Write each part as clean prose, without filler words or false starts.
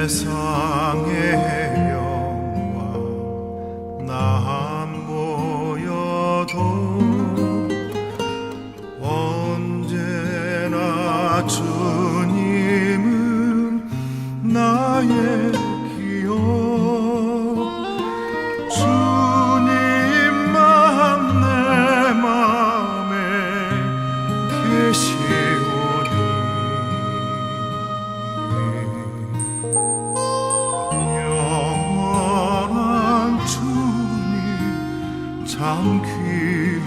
세상의 영광 나 안 보여도 언제나 주님은 나의 기억 주님만 내 맘에 계시오니 영원한 주님 참 귀하셔라.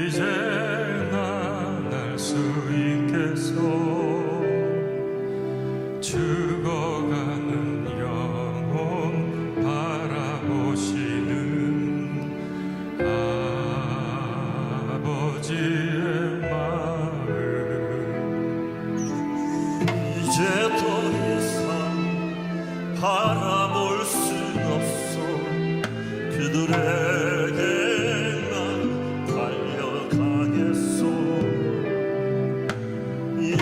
이제 난 알 수 있겠소. 죽어가는 영혼 바라보시는 아버지의 마음. 이제 더 이상 바라볼 순 없어. 그들에게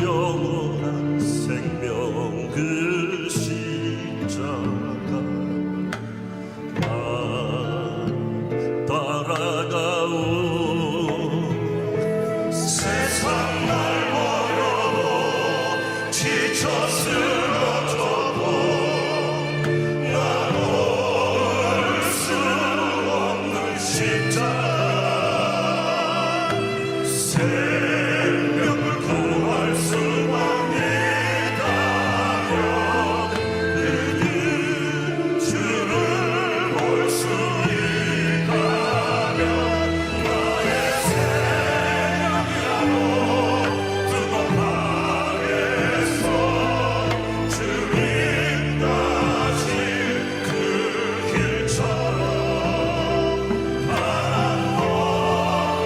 영원한 생명 그 십자가 나 따라가오. 세상 날 멀어도 지쳐 쓰러져도 난 올 수 없는 십자가 생명을 구할 수만 있다면 그 주를 볼 수 있다면 나의 생명이라도 두고 가겠소. 주님 가신 그 길처럼 단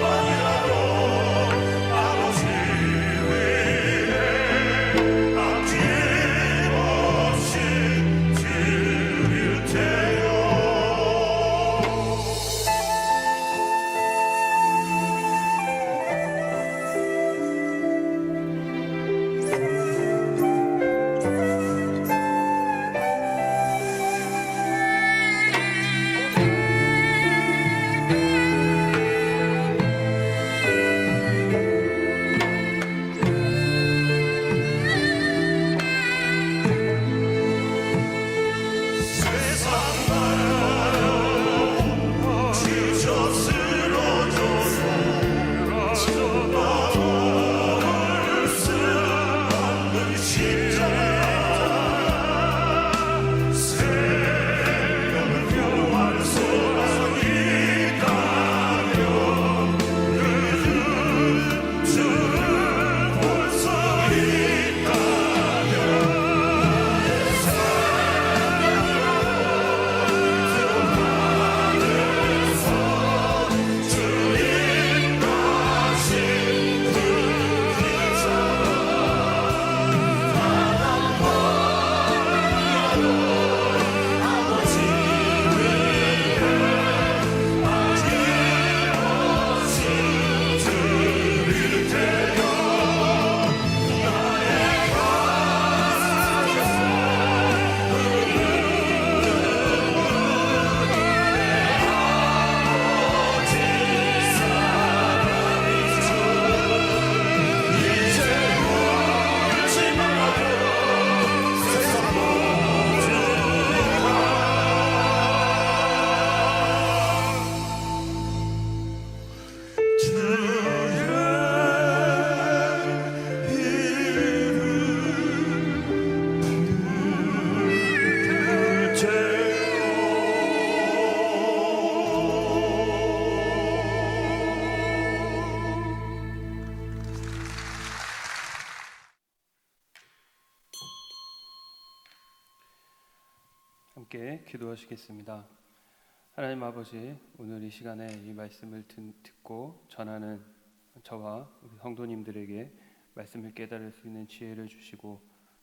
것만이라도 함께 기도하시겠습니다. 하나님 아버지, 오늘 이 시간에 이 말씀을 듣고 전하는 저와 우리 성도님들에게 말씀을 깨달을 수 있는 지혜를 주시고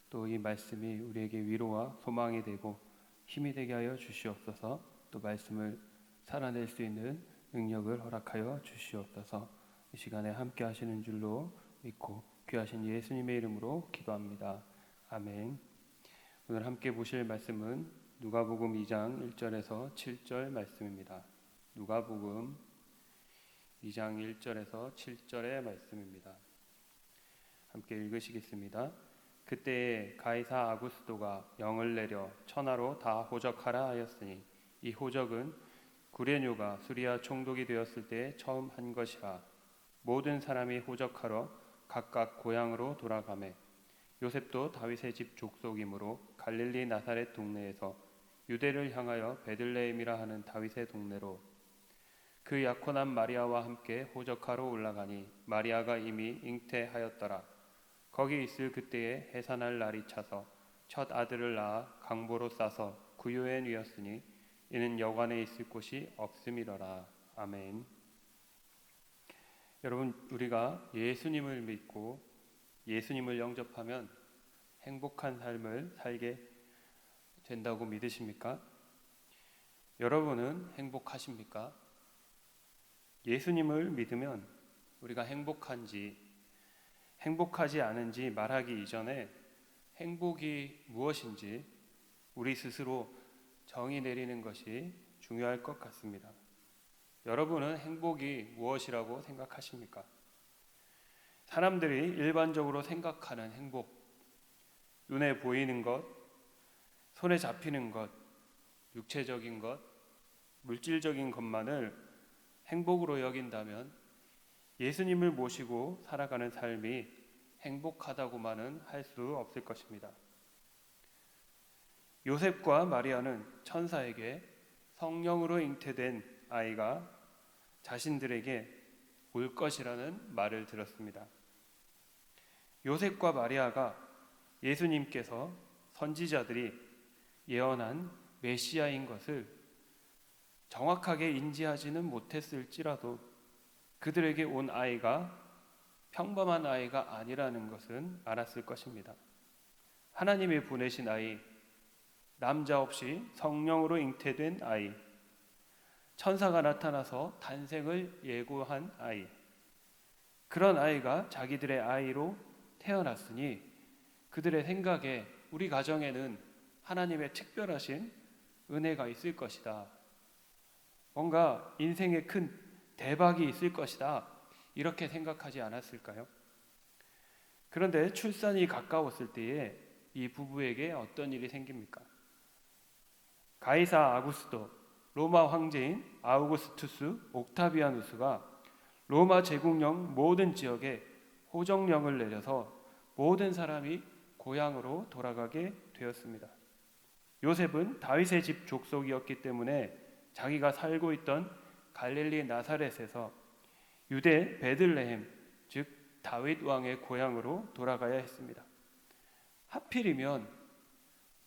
또 이 말씀이 우리에게 위로와 소망이 되고 힘이 되게 하여 주시옵소서. 또 말씀을 살아낼 수 있는 능력을 허락하여 주시옵소서. 이 시간에 함께 하시는 줄로 믿고 귀하신 예수님의 이름으로 기도합니다. 아멘. 오늘 함께 보실 말씀은 누가복음 2장 1절에서 7절 말씀입니다. 누가복음 2장 1절에서 7절의 말씀입니다. 함께 읽으시겠습니다. 그때에 가이사 아구스도가 영을 내려 천하로 다 호적하라 하였으니 이 호적은 구레뇨가 수리아 총독이 되었을 때 처음 한 것이라. 모든 사람이 호적하러 각각 고향으로 돌아가매 요셉도 다윗의 집 족속이므로 갈릴리 나사렛 동네에서 유대를 향하여 베들레헴이라 하는 다윗의 동네로 그 약혼한 마리아와 함께 호적하러 올라가니 마리아가 이미 잉태하였더라. 거기 있을 그때에 해산할 날이 차서 첫 아들을 낳아 강보로 싸서 구유에 누였으니 이는 여관에 있을 곳이 없음이러라. 아멘. 여러분, 우리가 예수님을 믿고 예수님을 영접하면 행복한 삶을 살게 된다고 믿으십니까? 여러분은 행복하십니까? 예수님을 믿으면 우리가 행복한지 행복하지 않은지 말하기 이전에 행복이 무엇인지 우리 스스로 정의 내리는 것이 중요할 것 같습니다. 여러분은 행복이 무엇이라고 생각하십니까? 사람들이 일반적으로 생각하는 행복, 눈에 보이는 것, 손에 잡히는 것, 육체적인 것, 물질적인 것만을 행복으로 여긴다면 예수님을 모시고 살아가는 삶이 행복하다고만은 할 수 없을 것입니다. 요셉과 마리아는 천사에게 성령으로 잉태된 아이가 자신들에게 올 것이라는 말을 들었습니다. 요셉과 마리아가 예수님께서 선지자들이 예언한 메시아인 것을 정확하게 인지하지는 못했을지라도 그들에게 온 아이가 평범한 아이가 아니라는 것은 알았을 것입니다. 하나님이 보내신 아이, 남자 없이 성령으로 잉태된 아이, 천사가 나타나서 탄생을 예고한 아이, 그런 아이가 자기들의 아이로 태어났으니 그들의 생각에 우리 가정에는 하나님의 특별하신 은혜가 있을 것이다. 뭔가 인생에 큰 대박이 있을 것이다. 이렇게 생각하지 않았을까요? 그런데 출산이 가까웠을 때에 이 부부에게 어떤 일이 생깁니까? 가이사 아구스도, 로마 황제인 아우구스투스 옥타비아누스가 로마 제국령 모든 지역에 호정령을 내려서 모든 사람이 고향으로 돌아가게 되었습니다. 요셉은 다윗의 집 족속이었기 때문에 자기가 살고 있던 갈릴리 나사렛에서 유대 베들레헴, 즉 다윗 왕의 고향으로 돌아가야 했습니다. 하필이면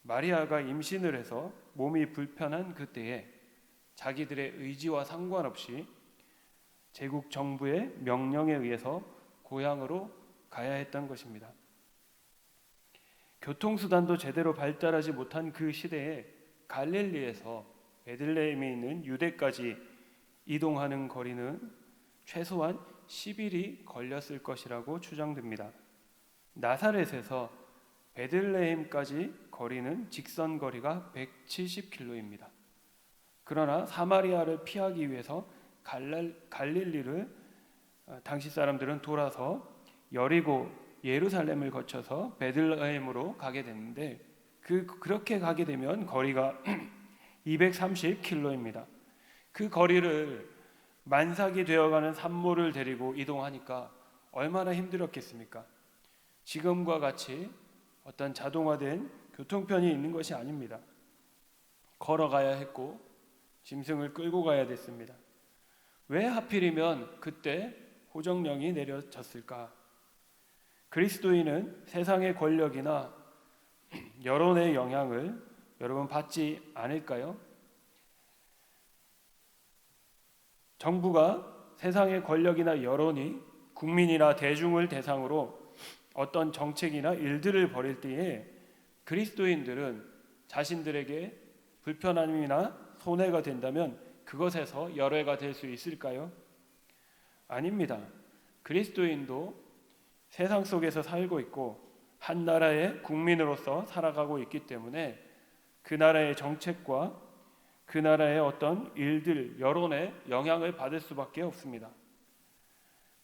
마리아가 임신을 해서 몸이 불편한 그때에 자기들의 의지와 상관없이 제국 정부의 명령에 의해서 고향으로 가야 했던 것입니다. 교통수단도 제대로 발달하지 못한 그 시대에 갈릴리에서 베들레헴에 있는 유대까지 이동하는 거리는 최소한 10일이 걸렸을 것이라고 추정됩니다. 나사렛에서 베들레헴까지 거리는 직선 거리가 170km입니다. 그러나 사마리아를 피하기 위해서 갈릴리를 당시 사람들은 돌아서 여리고 예루살렘을 거쳐서 베들레헴으로 가게 됐는데 그렇게 가게 되면 거리가 230km입니다. 그 거리를 만삭이 되어가는 산모를 데리고 이동하니까 얼마나 힘들었겠습니까? 지금과 같이 어떤 자동화된 교통편이 있는 것이 아닙니다. 걸어가야 했고 짐승을 끌고 가야 됐습니다. 왜 하필이면 그때 호정령이 내려졌을까? 그리스도인은 세상의 권력이나 여론의 영향을 여러분 받지 않을까요? 정부가 세상의 권력이나 여론이 국민이나 대중을 대상으로 어떤 정책이나 일들을 벌일 때에 그리스도인들은 자신들에게 불편함이나 손해가 된다면 그것에서 열애가 될 수 있을까요? 아닙니다. 그리스도인도 세상 속에서 살고 있고 한 나라의 국민으로서 살아가고 있기 때문에 그 나라의 정책과 그 나라의 어떤 일들, 여론에 영향을 받을 수밖에 없습니다.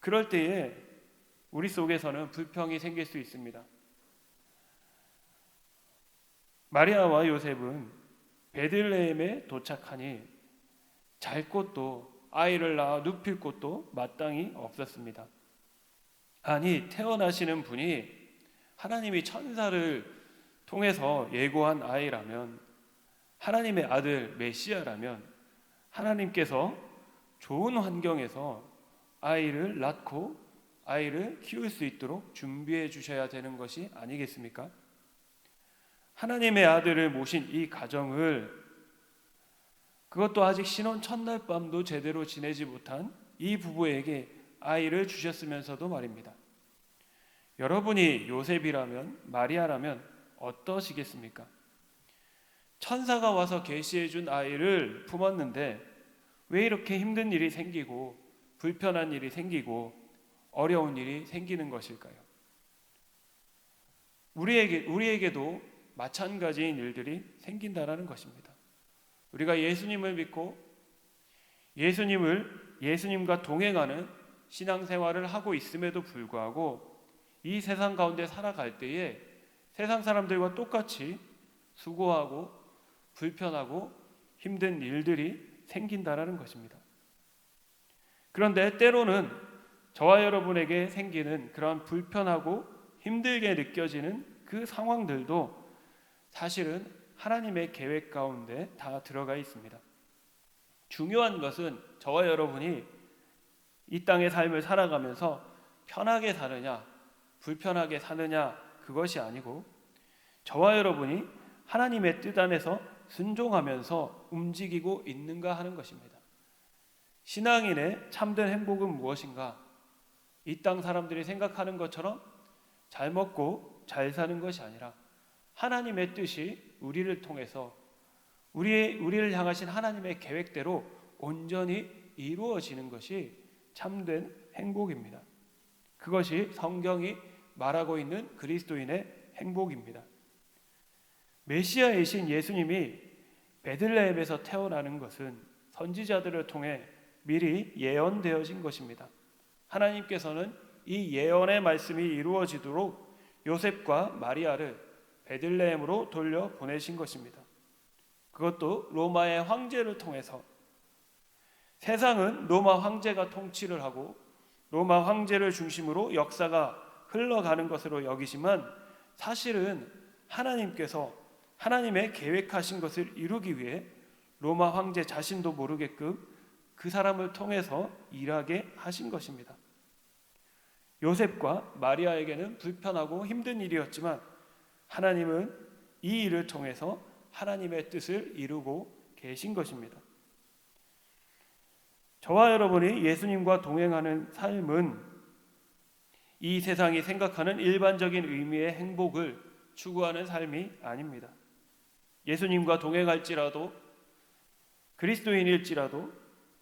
그럴 때에 우리 속에서는 불평이 생길 수 있습니다. 마리아와 요셉은 베들레헴에 도착하니 잘 곳도 아이를 낳아 눕힐 곳도 마땅히 없었습니다. 아니, 태어나시는 분이 하나님이 천사를 통해서 예고한 아이라면, 하나님의 아들 메시아라면 하나님께서 좋은 환경에서 아이를 낳고 아이를 키울 수 있도록 준비해 주셔야 되는 것이 아니겠습니까? 하나님의 아들을 모신 이 가정을, 그것도 아직 신혼 첫날 밤도 제대로 지내지 못한 이 부부에게 아이를 주셨으면서도 말입니다. 여러분이 요셉이라면, 마리아라면 어떠시겠습니까? 천사가 와서 계시해 준 아이를 품었는데 왜 이렇게 힘든 일이 생기고 불편한 일이 생기고 어려운 일이 생기는 것일까요? 우리에게도 마찬가지인 일들이 생긴다라는 것입니다. 우리가 예수님을 믿고 예수님과 동행하는 신앙생활을 하고 있음에도 불구하고 이 세상 가운데 살아갈 때에 세상 사람들과 똑같이 수고하고 불편하고 힘든 일들이 생긴다라는 것입니다. 그런데 때로는 저와 여러분에게 생기는 그런 불편하고 힘들게 느껴지는 그 상황들도 사실은 하나님의 계획 가운데 다 들어가 있습니다. 중요한 것은 저와 여러분이 이 땅의 삶을 살아가면서 편하게 사느냐 불편하게 사느냐 그것이 아니고 저와 여러분이 하나님의 뜻 안에서 순종하면서 움직이고 있는가 하는 것입니다. 신앙인의 참된 행복은 무엇인가? 이 땅 사람들이 생각하는 것처럼 잘 먹고 잘 사는 것이 아니라 하나님의 뜻이 우리를 통해서 우리를 향하신 하나님의 계획대로 온전히 이루어지는 것이 참된 행복입니다. 그것이 성경이 말하고 있는 그리스도인의 행복입니다. 메시아이신 예수님이 베들레헴에서 태어나는 것은 선지자들을 통해 미리 예언되어진 것입니다. 하나님께서는 이 예언의 말씀이 이루어지도록 요셉과 마리아를 베들레헴으로 돌려 보내신 것입니다. 그것도 로마의 황제를 통해서. 세상은 로마 황제가 통치를 하고 로마 황제를 중심으로 역사가 흘러가는 것으로 여기지만 사실은 하나님께서 하나님의 계획하신 것을 이루기 위해 로마 황제 자신도 모르게끔 그 사람을 통해서 일하게 하신 것입니다. 요셉과 마리아에게는 불편하고 힘든 일이었지만 하나님은 이 일을 통해서 하나님의 뜻을 이루고 계신 것입니다. 저와 여러분이 예수님과 동행하는 삶은 이 세상이 생각하는 일반적인 의미의 행복을 추구하는 삶이 아닙니다. 예수님과 동행할지라도 그리스도인일지라도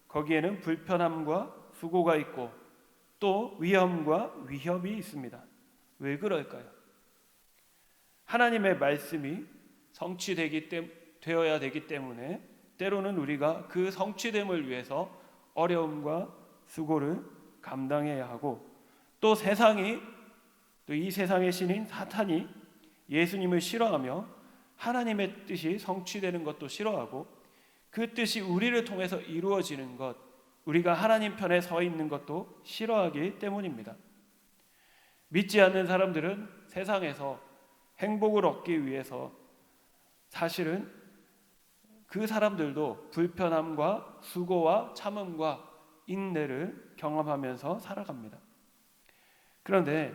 거기에는 불편함과 수고가 있고 또 위험과 위협이 있습니다. 왜 그럴까요? 하나님의 말씀이 성취되어야 되기 때문에 때로는 우리가 그 성취됨을 위해서 어려움과 수고를 감당해야 하고 또 이 세상의 신인 사탄이 예수님을 싫어하며 하나님의 뜻이 성취되는 것도 싫어하고 그 뜻이 우리를 통해서 이루어지는 것, 우리가 하나님 편에 서 있는 것도 싫어하기 때문입니다. 믿지 않는 사람들은 세상에서 행복을 얻기 위해서 사실은 그 사람들도 불편함과 수고와 참음과 인내를 경험하면서 살아갑니다. 그런데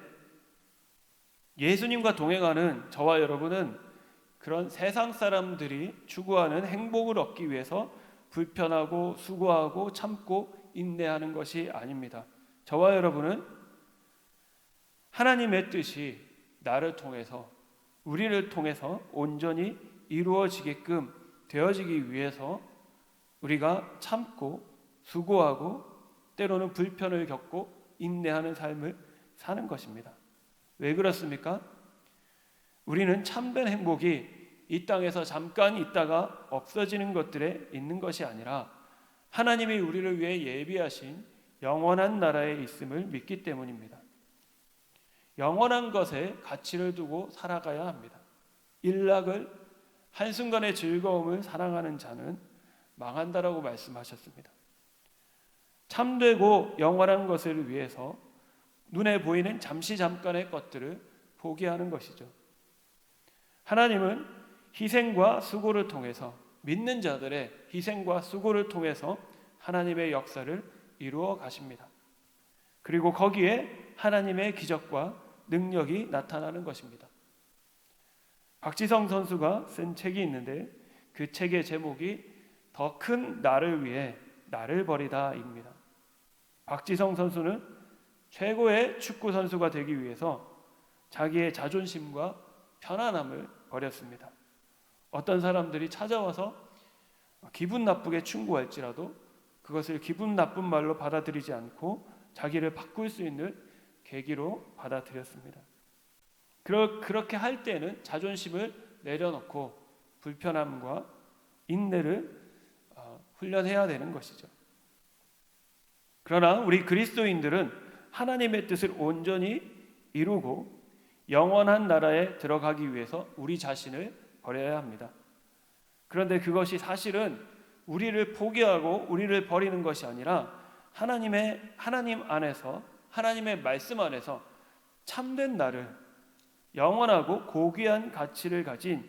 예수님과 동행하는 저와 여러분은 그런 세상 사람들이 추구하는 행복을 얻기 위해서 불편하고 수고하고 참고 인내하는 것이 아닙니다. 저와 여러분은 하나님의 뜻이 나를 통해서, 우리를 통해서 온전히 이루어지게끔 되어지기 위해서 우리가 참고 수고하고 때로는 불편을 겪고 인내하는 삶을 사는 것입니다. 왜 그렇습니까? 우리는 참된 행복이 이 땅에서 잠깐 있다가 없어지는 것들에 있는 것이 아니라 하나님이 우리를 위해 예비하신 영원한 나라에 있음을 믿기 때문입니다. 영원한 것에 가치를 두고 살아가야 합니다. 일락을, 한순간의 즐거움을 사랑하는 자는 망한다라고 말씀하셨습니다. 참되고 영원한 것을 위해서 눈에 보이는 잠깐의 것들을 포기하는 것이죠. 하나님은 희생과 수고를 통해서, 믿는 자들의 희생과 수고를 통해서 하나님의 역사를 이루어 가십니다. 그리고 거기에 하나님의 기적과 능력이 나타나는 것입니다. 박지성 선수가 쓴 책이 있는데 그 책의 제목이 더 큰 나를 위해 나를 버리다입니다. 박지성 선수는 최고의 축구 선수가 되기 위해서 자기의 자존심과 편안함을 버렸습니다. 어떤 사람들이 찾아와서 기분 나쁘게 충고할지라도 그것을 기분 나쁜 말로 받아들이지 않고 자기를 바꿀 수 있는 계기로 받아들였습니다. 그렇게 할 때는 자존심을 내려놓고 불편함과 인내를 훈련해야 되는 것이죠. 그러나 우리 그리스도인들은 하나님의 뜻을 온전히 이루고 영원한 나라에 들어가기 위해서 우리 자신을 버려야 합니다. 그런데 그것이 사실은 우리를 포기하고 우리를 버리는 것이 아니라 하나님 안에서, 하나님의 말씀 안에서 참된 나를, 영원하고 고귀한 가치를 가진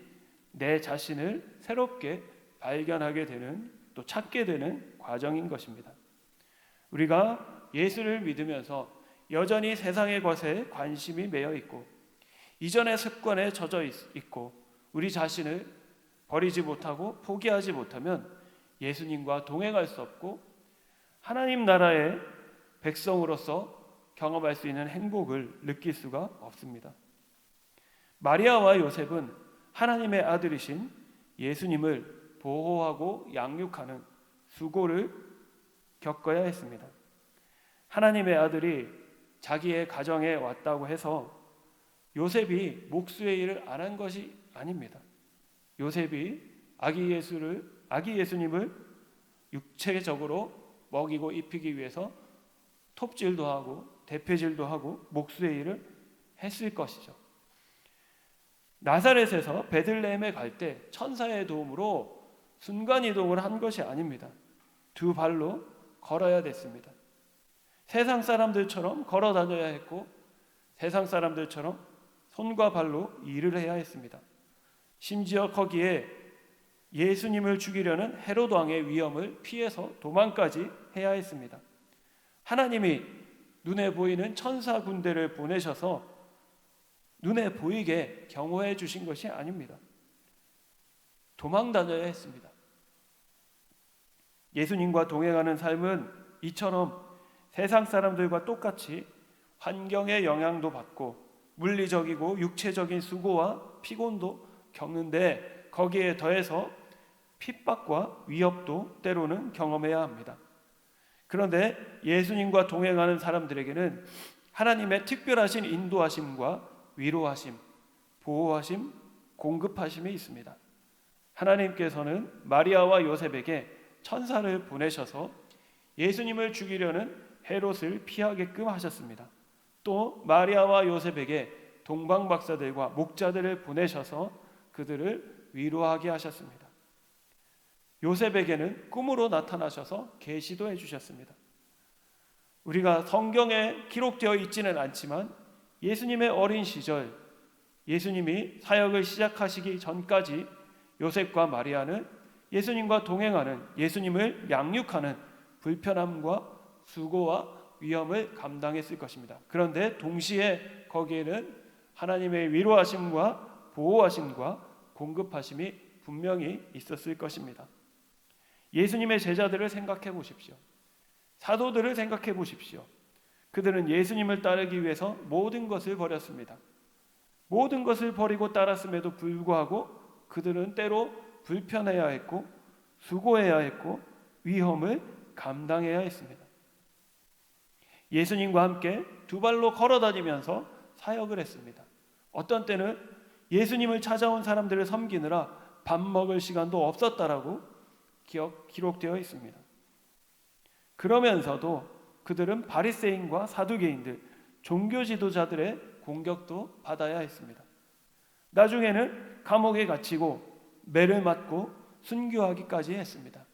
내 자신을 새롭게 발견하게 되는, 또 찾게 되는 과정인 것입니다. 우리가 예수를 믿으면서 여전히 세상의 것에 관심이 매여 있고 이전의 습관에 젖어 있고 우리 자신을 버리지 못하고 포기하지 못하면 예수님과 동행할 수 없고 하나님 나라의 백성으로서 경험할 수 있는 행복을 느낄 수가 없습니다. 마리아와 요셉은 하나님의 아들이신 예수님을 보호하고 양육하는 수고를 겪어야 했습니다. 하나님의 아들이 자기의 가정에 왔다고 해서 요셉이 목수의 일을 안 한 것이 아닙니다. 요셉이 아기 예수님을 육체적으로 먹이고 입히기 위해서 톱질도 하고 대패질도 하고 목수의 일을 했을 것이죠. 나사렛에서 베들레헴에 갈 때 천사의 도움으로 순간이동을 한 것이 아닙니다. 두 발로 걸어야 됐습니다. 세상 사람들처럼 걸어 다녀야 했고 세상 사람들처럼 손과 발로 일을 해야 했습니다. 심지어 거기에 예수님을 죽이려는 헤롯 왕의 위험을 피해서 도망까지 해야 했습니다. 하나님이 눈에 보이는 천사 군대를 보내셔서 눈에 보이게 경호해 주신 것이 아닙니다. 도망 다녀야 했습니다. 예수님과 동행하는 삶은 이처럼 세상 사람들과 똑같이 환경의 영향도 받고 물리적이고 육체적인 수고와 피곤도 겪는데 거기에 더해서 핍박과 위협도 때로는 경험해야 합니다. 그런데 예수님과 동행하는 사람들에게는 하나님의 특별하신 인도하심과 위로하심, 보호하심, 공급하심이 있습니다. 하나님께서는 마리아와 요셉에게 천사를 보내셔서 예수님을 죽이려는 헤롯을 피하게끔 하셨습니다. 또 마리아와 요셉에게 동방박사들과 목자들을 보내셔서 그들을 위로하게 하셨습니다. 요셉에게는 꿈으로 나타나셔서 계시도 해주셨습니다. 우리가 성경에 기록되어 있지는 않지만 예수님의 어린 시절, 예수님이 사역을 시작하시기 전까지 요셉과 마리아는 예수님과 동행하는, 예수님을 양육하는 불편함과 수고와 위험을 감당했을 것입니다. 그런데 동시에 거기에는 하나님의 위로하심과 보호하심과 공급하심이 분명히 있었을 것입니다. 예수님의 제자들을 생각해 보십시오. 사도들을 생각해 보십시오. 그들은 예수님을 따르기 위해서 모든 것을 버렸습니다. 모든 것을 버리고 따랐음에도 불구하고 그들은 때로 불편해야 했고 수고해야 했고 위험을 감당해야 했습니다. 예수님과 함께 두 발로 걸어다니면서 사역을 했습니다. 어떤 때는 예수님을 찾아온 사람들을 섬기느라 밥 먹을 시간도 없었다라고 기록되어 있습니다. 그러면서도 그들은 바리새인과 사두개인들, 종교 지도자들의 공격도 받아야 했습니다. 나중에는 감옥에 갇히고 매를 맞고 순교하기까지 했습니다.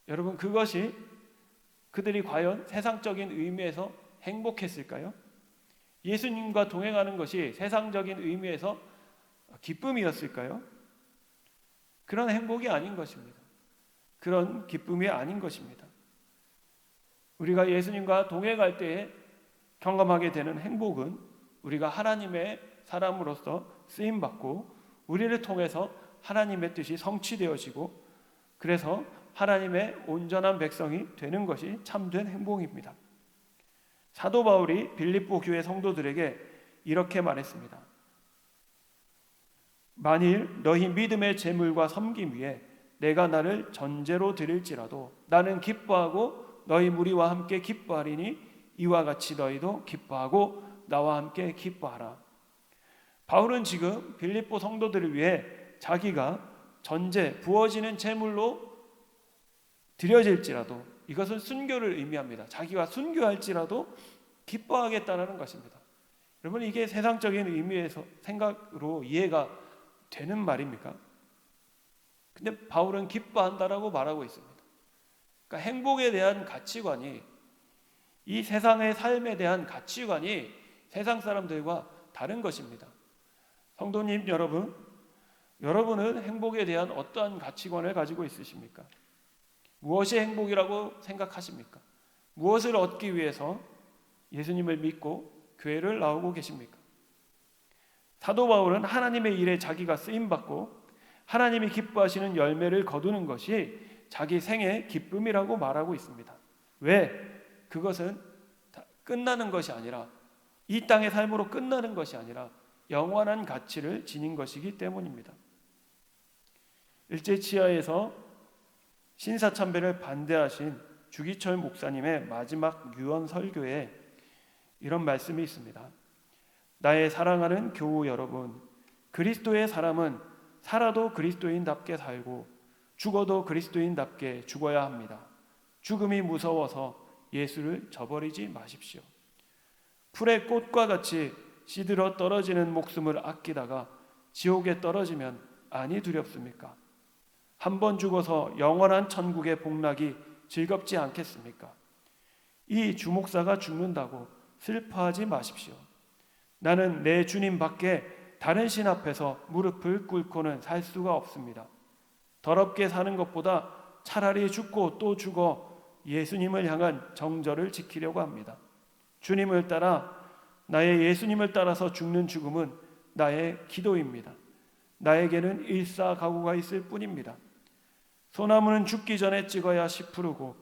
여러분, 그것이 그들이 과연 세상적인 의미에서 행복했을까요? 예수님과 동행하는 것이 세상적인 의미에서 기쁨이었을까요? 그런 행복이 아닌 것입니다. 그런 기쁨이 아닌 것입니다. 우리가 예수님과 동행할 때에 경험하게 되는 행복은 우리가 하나님의 사람으로서 쓰임받고 우리를 통해서 하나님의 뜻이 성취되어지고 그래서 하나님의 온전한 백성이 되는 것이 참된 행복입니다. 사도 바울이 빌립보 교회 성도들에게 이렇게 말했습니다. 만일 너희 믿음의 재물과 섬김 위에 내가 나를 전제로 드릴지라도 나는 기뻐하고 너희 무리와 함께 기뻐하리니 이와 같이 너희도 기뻐하고 나와 함께 기뻐하라. 바울은 지금 빌립보 성도들을 위해 자기가 전제, 부어지는 제물로 드려질지라도 이것은 순교를 의미합니다. 자기가 순교할지라도 기뻐하겠다는 것입니다. 여러분, 이게 세상적인 의미에서 생각으로 이해가 되는 말입니까? 근데 바울은 기뻐한다라고 말하고 있습니다. 그러니까 행복에 대한 가치관이 이 세상의 삶에 대한 가치관이 세상 사람들과 다른 것입니다. 성도님 여러분은 행복에 대한 어떠한 가치관을 가지고 있으십니까? 무엇이 행복이라고 생각하십니까? 무엇을 얻기 위해서 예수님을 믿고 교회를 나오고 계십니까? 사도 바울은 하나님의 일에 자기가 쓰임받고 하나님이 기뻐하시는 열매를 거두는 것이 자기 생의 기쁨이라고 말하고 있습니다. 왜? 그것은 끝나는 것이 아니라 이 땅의 삶으로 끝나는 것이 아니라 영원한 가치를 지닌 것이기 때문입니다. 일제치하에서 신사참배를 반대하신 주기철 목사님의 마지막 유언 설교에 이런 말씀이 있습니다. 나의 사랑하는 교우 여러분, 그리스도의 사람은 살아도 그리스도인답게 살고 죽어도 그리스도인답게 죽어야 합니다. 죽음이 무서워서 예수를 저버리지 마십시오. 풀의 꽃과 같이 시들어 떨어지는 목숨을 아끼다가 지옥에 떨어지면 아니 두렵습니까? 한 번 죽어서 영원한 천국의 복락이 즐겁지 않겠습니까? 이 주목사가 죽는다고 슬퍼하지 마십시오. 나는 내 주님 밖에 다른 신 앞에서 무릎을 꿇고는 살 수가 없습니다. 더럽게 사는 것보다 차라리 죽고 또 죽어 예수님을 향한 정절을 지키려고 합니다. 주님을 따라 나의 예수님을 따라서 죽는 죽음은 나의 기도입니다. 나에게는 일사가구가 있을 뿐입니다. 소나무는 죽기 전에 찍어야 씨 푸르고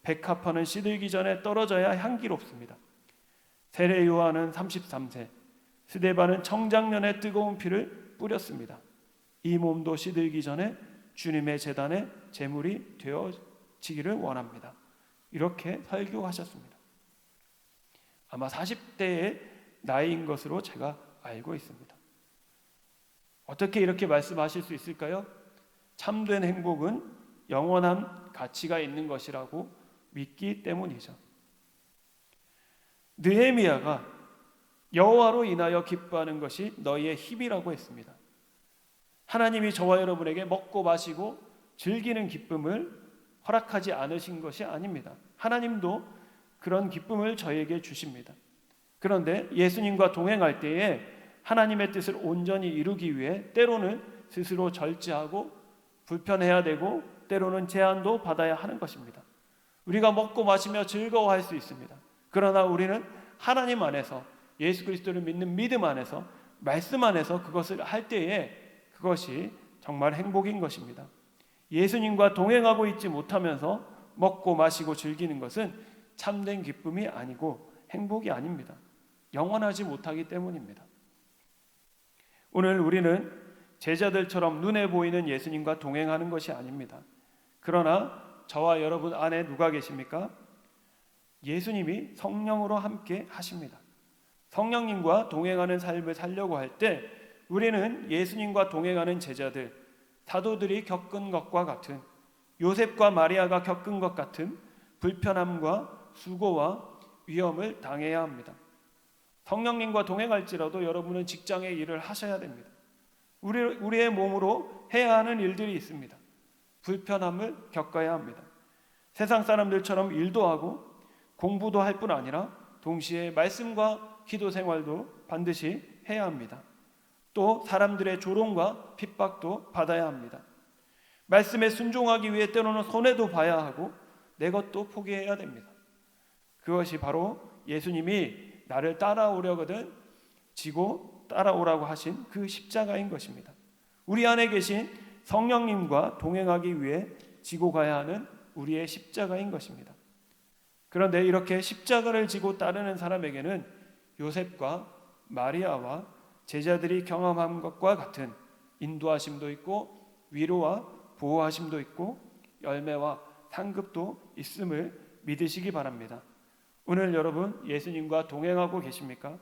백합화는 시들기 전에 떨어져야 향기롭습니다. 세례 요한은 33세, 스데반은 청장년에 뜨거운 피를 뿌렸습니다. 이 몸도 시들기 전에 주님의 제단에 제물이 되어지기를 원합니다. 이렇게 설교하셨습니다. 아마 40대의 나이인 것으로 제가 알고 있습니다. 어떻게 이렇게 말씀하실 수 있을까요? 참된 행복은 영원한 가치가 있는 것이라고 믿기 때문이죠. 느헤미야가 여호와로 인하여 기뻐하는 것이 너희의 힘이라고 했습니다. 하나님이 저와 여러분에게 먹고 마시고 즐기는 기쁨을 허락하지 않으신 것이 아닙니다. 하나님도 그런 기쁨을 저에게 주십니다. 그런데 예수님과 동행할 때에 하나님의 뜻을 온전히 이루기 위해 때로는 스스로 절제하고 불편해야 되고 때로는 제한도 받아야 하는 것입니다. 우리가 먹고 마시며 즐거워할 수 있습니다. 그러나 우리는 하나님 안에서 예수 그리스도를 믿는 믿음 안에서 말씀 안에서 그것을 할 때에 그것이 정말 행복인 것입니다. 예수님과 동행하고 있지 못하면서 먹고 마시고 즐기는 것은 참된 기쁨이 아니고 행복이 아닙니다. 영원하지 못하기 때문입니다. 오늘 우리는 제자들처럼 눈에 보이는 예수님과 동행하는 것이 아닙니다. 그러나 저와 여러분 안에 누가 계십니까? 예수님이 성령으로 함께 하십니다. 성령님과 동행하는 삶을 살려고 할 때 우리는 예수님과 동행하는 제자들, 사도들이 겪은 것과 같은, 요셉과 마리아가 겪은 것 같은 불편함과 수고와 위험을 당해야 합니다. 성령님과 동행할지라도 여러분은 직장에 일을 하셔야 됩니다. 우리의 몸으로 해야 하는 일들이 있습니다. 불편함을 겪어야 합니다. 세상 사람들처럼 일도 하고 공부도 할 뿐 아니라 동시에 말씀과 기도 생활도 반드시 해야 합니다. 또 사람들의 조롱과 핍박도 받아야 합니다. 말씀에 순종하기 위해 때로는 손해도 봐야 하고 내 것도 포기해야 됩니다. 그것이 바로 예수님이 나를 따라오려거든 지고 따라오라고 하신 그 십자가인 것입니다. 우리 안에 계신 성령님과 동행하기 위해 지고 가야 하는 우리의 십자가인 것입니다. 그런데 이렇게 십자가를 지고 따르는 사람에게는 요셉과 마리아와 제자들이 경험한 것과 같은 인도하심도 있고 위로와 보호하심도 있고 열매와 상급도 있음을 믿으시기 바랍니다. 오늘 여러분 예수님과 동행하고 계십니까?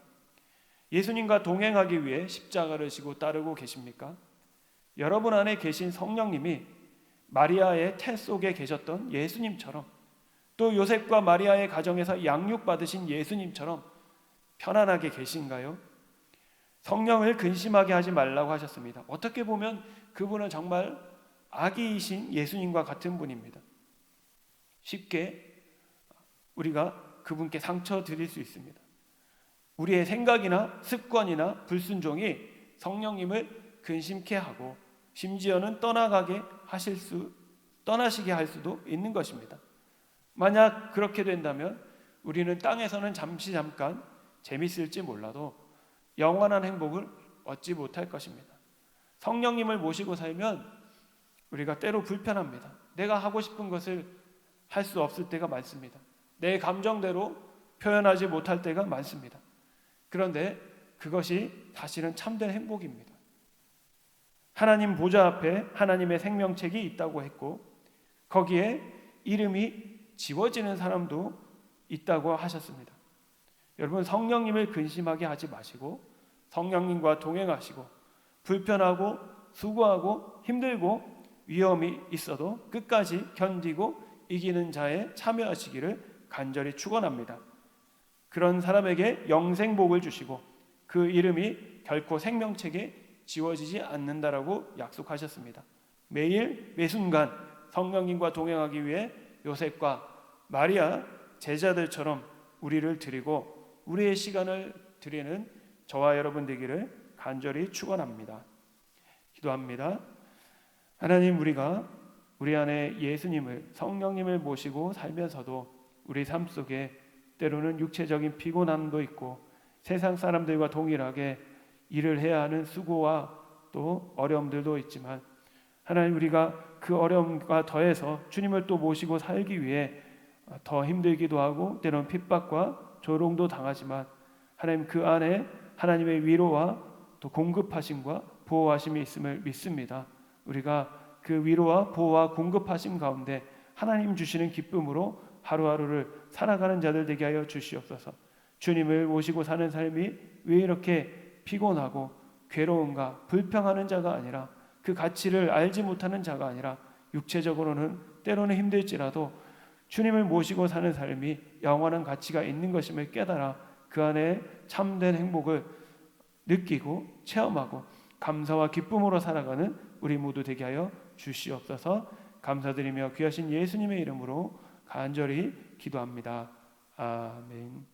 예수님과 동행하기 위해 십자가를 지고 따르고 계십니까? 여러분 안에 계신 성령님이 마리아의 태 속에 계셨던 예수님처럼, 또 요셉과 마리아의 가정에서 양육받으신 예수님처럼 편안하게 계신가요? 성령을 근심하게 하지 말라고 하셨습니다. 어떻게 보면 그분은 정말 아기이신 예수님과 같은 분입니다. 쉽게 우리가 그분께 상처 드릴 수 있습니다. 우리의 생각이나 습관이나 불순종이 성령님을 근심케 하고 심지어는 떠나시게 할 수도 있는 것입니다. 만약 그렇게 된다면 우리는 땅에서는 잠깐 재밌을지 몰라도 영원한 행복을 얻지 못할 것입니다. 성령님을 모시고 살면 우리가 때로 불편합니다. 내가 하고 싶은 것을 할 수 없을 때가 많습니다. 내 감정대로 표현하지 못할 때가 많습니다. 그런데 그것이 사실은 참된 행복입니다. 하나님 보좌 앞에 하나님의 생명책이 있다고 했고 거기에 이름이 지워지는 사람도 있다고 하셨습니다. 여러분 성령님을 근심하게 하지 마시고 성령님과 동행하시고 불편하고 수고하고 힘들고 위험이 있어도 끝까지 견디고 이기는 자에 참여하시기를 간절히 축원합니다. 그런 사람에게 영생복을 주시고 그 이름이 결코 생명책에 지워지지 않는다라고 약속하셨습니다. 매일 매순간 성령님과 동행하기 위해 요셉과 마리아 제자들처럼 우리를 드리고 우리의 시간을 드리는 저와 여러분 되기를 간절히 축원합니다. 기도합니다. 하나님, 우리가 우리 안에 예수님을 성령님을 모시고 살면서도 우리 삶 속에 때로는 육체적인 피곤함도 있고 세상 사람들과 동일하게 일을 해야 하는 수고와 또 어려움들도 있지만 하나님, 우리가 그 어려움과 더해서 주님을 또 모시고 살기 위해 더 힘들기도 하고 때로는 핍박과 조롱도 당하지만 하나님, 그 안에 하나님의 위로와 또 공급하심과 보호하심이 있음을 믿습니다. 우리가 그 위로와 보호와 공급하심 가운데 하나님 주시는 기쁨으로 하루하루를 살아가는 자들 되게 하여 주시옵소서. 주님을 모시고 사는 삶이 왜 이렇게 피곤하고 괴로운가, 불평하는 자가 아니라 그 가치를 알지 못하는 자가 아니라 육체적으로는 때로는 힘들지라도 주님을 모시고 사는 삶이 영원한 가치가 있는 것임을 깨달아 그 안에 참된 행복을 느끼고 체험하고 감사와 기쁨으로 살아가는 우리 모두 되게 하여 주시옵소서. 감사드리며 귀하신 예수님의 이름으로 간절히 기도합니다. 아멘.